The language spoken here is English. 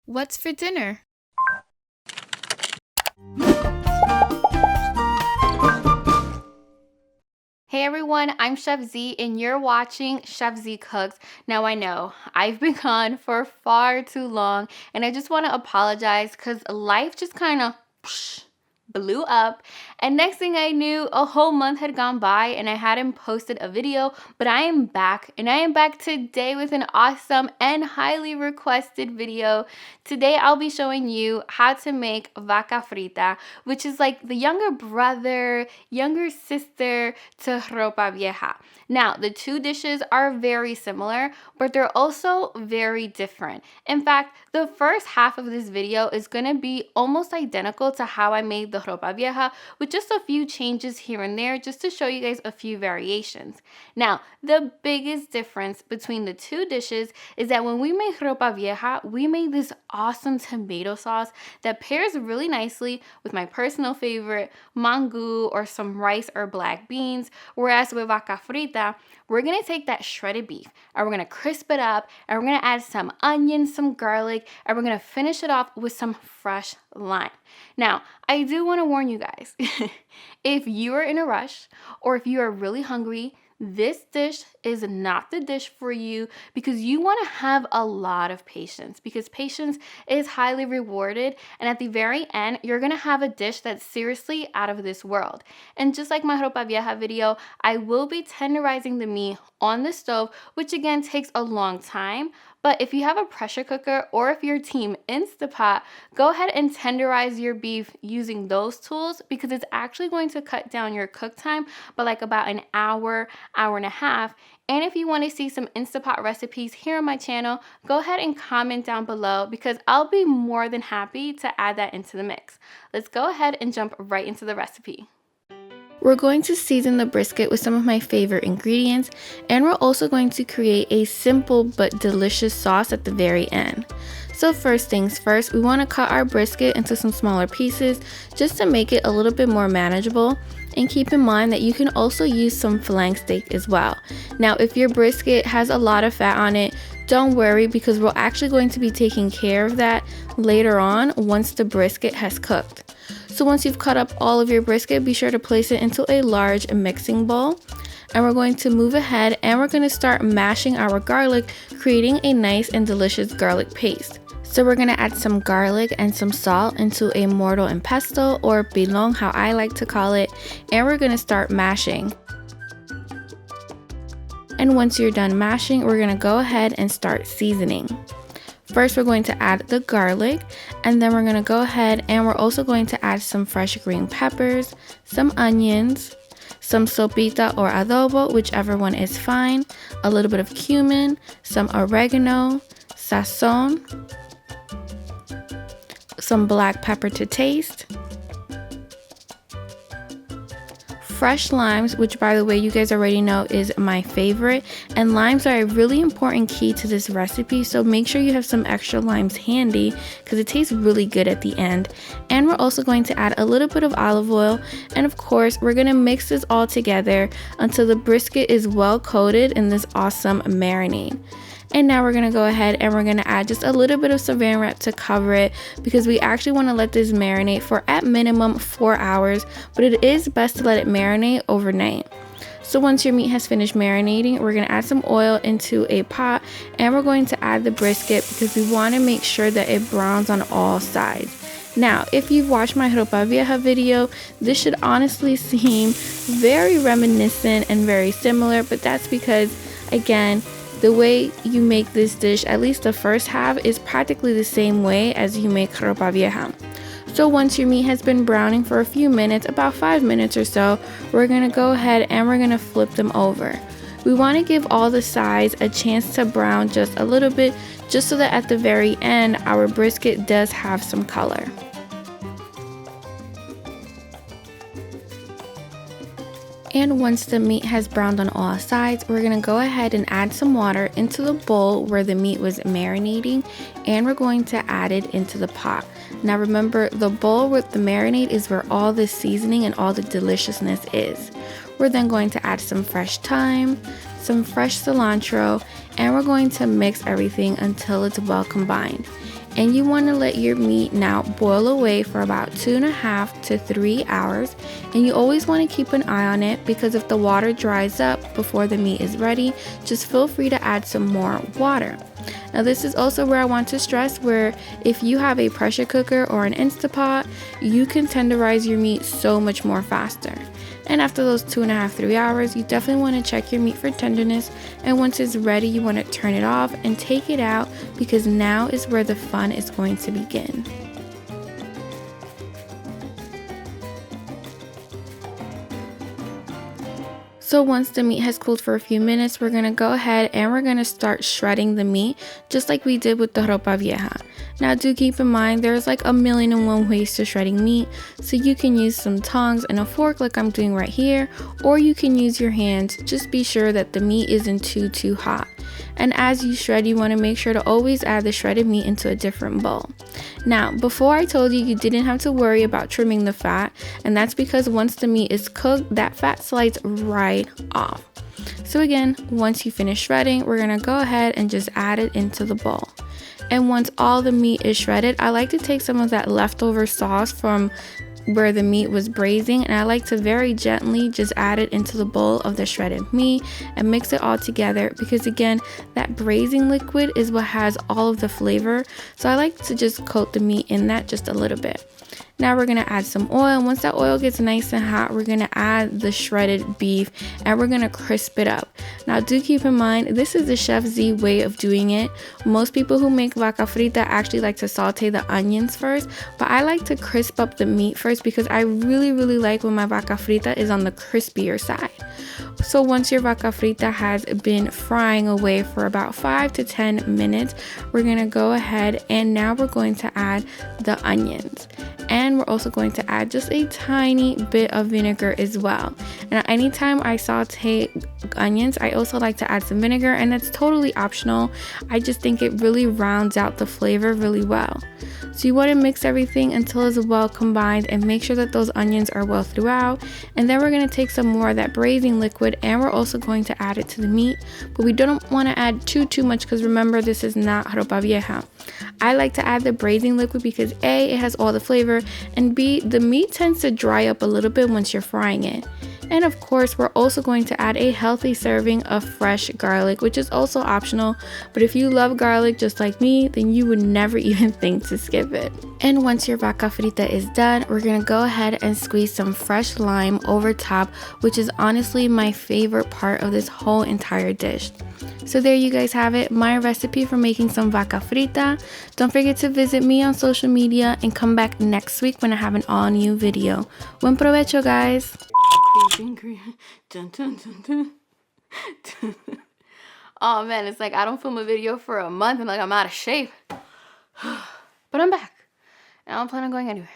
What's for dinner? Hey everyone, I'm Chef Z and you're watching Chef Z Cooks. Now I know I've been gone for far too long and I just want to apologize because life just kind of blew up, and next thing I knew, a whole month had gone by and I hadn't posted a video. But I am back, and I am back today with an awesome and highly requested video. Today I'll be showing you how to make Vaca Frita, which is like the younger brother, younger sister to ropa vieja. Now, the two dishes are very similar, but they're also very different. In fact, the first half of this video is going to be almost identical to how I made the ropa vieja, with just a few changes here and there, just to show you guys a few variations. Now, the biggest difference between the two dishes is that when we make ropa vieja, we made this awesome tomato sauce that pairs really nicely with my personal favorite, mango or some rice or black beans, whereas with Vaca Frita, we're going to take that shredded beef and we're going to crisp it up, and we're going to add some onions, some garlic, and we're going to finish it off with some fresh lime. Now, I do want to warn you guys, if you are in a rush or if you are really hungry, this dish is not the dish for you, because you want to have a lot of patience, because patience is highly rewarded, and at the very end you're going to have a dish that's seriously out of this world. And just like my ropa vieja video, I will be tenderizing the meat on the stove, which again takes a long time. But if you have a pressure cooker or if you're team Instapot, go ahead and tenderize your beef using those tools, because it's actually going to cut down your cook time by like about an hour, hour and a half. And if you want to see some Instapot recipes here on my channel, go ahead and comment down below, because I'll be more than happy to add that into the mix. Let's go ahead and jump right into the recipe. We're going to season the brisket with some of my favorite ingredients, and we're also going to create a simple but delicious sauce at the very end. So first things first, we want to cut our brisket into some smaller pieces just to make it a little bit more manageable. And keep in mind that you can also use some flank steak as well. Now, if your brisket has a lot of fat on it, don't worry, because we're actually going to be taking care of that later on once the brisket has cooked. So once you've cut up all of your brisket, be sure to place it into a large mixing bowl. And we're going to move ahead and we're going to start mashing our garlic, creating a nice and delicious garlic paste. So we're going to add some garlic and some salt into a mortar and pesto, or pilon, how I like to call it, and we're going to start mashing. And once you're done mashing, we're going to go ahead and start seasoning. First, we're going to add the garlic, and then we're going to go ahead and we're also going to add some fresh green peppers, some onions, some sopita or adobo, whichever one is fine, a little bit of cumin, some oregano, sazón, some black pepper to taste, fresh limes, which by the way you guys already know is my favorite, and limes are a really important key to this recipe, so make sure you have some extra limes handy because it tastes really good at the end. And we're also going to add a little bit of olive oil, and of course we're going to mix this all together until the brisket is well coated in this awesome marinade. And now we're going to go ahead and we're going to add just a little bit of saran wrap to cover it, because we actually want to let this marinate for at minimum 4 hours, but it is best to let it marinate overnight. So once your meat has finished marinating, we're going to add some oil into a pot, and we're going to add the brisket because we want to make sure that it browns on all sides. Now, if you've watched my ropa vieja video, this should honestly seem very reminiscent and very similar, but that's because, again, the way you make this dish, at least the first half, is practically the same way as you make ropa vieja. So once your meat has been browning for a few minutes, about 5 minutes or so, we're going to go ahead and we're going to flip them over. We want to give all the sides a chance to brown just a little bit, just so that at the very end our brisket does have some color. And once the meat has browned on all sides, we're going to go ahead and add some water into the bowl where the meat was marinating, and we're going to add it into the pot. Now remember, the bowl with the marinade is where all the seasoning and all the deliciousness is. We're then going to add some fresh thyme, some fresh cilantro, and we're going to mix everything until it's well combined. And you want to let your meat now boil away for about 2.5 to 3 hours. And you always want to keep an eye on it, because if the water dries up before the meat is ready, just feel free to add some more water. Now this is also where I want to stress, where if you have a pressure cooker or an Instapot, you can tenderize your meat so much more faster. And after those 2.5 to 3 hours, you definitely want to check your meat for tenderness, and once it's ready, you want to turn it off and take it out, because now is where the fun is going to begin. So once the meat has cooled for a few minutes, we're going to go ahead and we're going to start shredding the meat, just like we did with the ropa vieja. Now do keep in mind, there's like 1,000,001 ways to shredding meat, so you can use some tongs and a fork like I'm doing right here, or you can use your hands. Just be sure that the meat isn't too hot. And as you shred, you want to make sure to always add the shredded meat into a different bowl. Now, before I told you didn't have to worry about trimming the fat, and that's because once the meat is cooked, that fat slides right off. So again, once you finish shredding, we're going to go ahead and just add it into the bowl. And once all the meat is shredded, I like to take some of that leftover sauce from where the meat was braising, and I like to very gently just add it into the bowl of the shredded meat and mix it all together, because again, that braising liquid is what has all of the flavor, so I like to just coat the meat in that just a little bit. Now we're going to add some oil. Once that oil gets nice and hot, we're going to add the shredded beef and we're going to crisp it up. Now do keep in mind, this is the Chef Z way of doing it. Most people who make vaca frita actually like to saute the onions first, but I like to crisp up the meat first, because I really like when my vaca frita is on the crispier side. So once your vaca frita has been frying away for about 5 to 10 minutes, we're going to go ahead and now we're going to add the onions. And we're also going to add just a tiny bit of vinegar as well. And anytime I saute onions, I also like to add some vinegar, and that's totally optional. I just think it really rounds out the flavor really well. So you want to mix everything until it's well combined and make sure that those onions are well throughout. And then we're going to take some more of that braising liquid and we're also going to add it to the meat. But we don't want to add too much, because remember, this is not ropa vieja. I like to add the braising liquid because A, it has all the flavor, and B, the meat tends to dry up a little bit once you're frying it. And of course, we're also going to add a healthy serving of fresh garlic, which is also optional. But if you love garlic just like me, then you would never even think to skip it. And once your vaca frita is done, we're going to go ahead and squeeze some fresh lime over top, which is honestly my favorite part of this whole entire dish. So there you guys have it, my recipe for making some vaca frita. Don't forget to visit me on social media and come back next week when I have an all new video. Buen provecho, guys. Dun, dun, dun, dun. Oh man, it's like I don't film a video for a month and like I'm out of shape. But I'm back and I don't plan on going anywhere.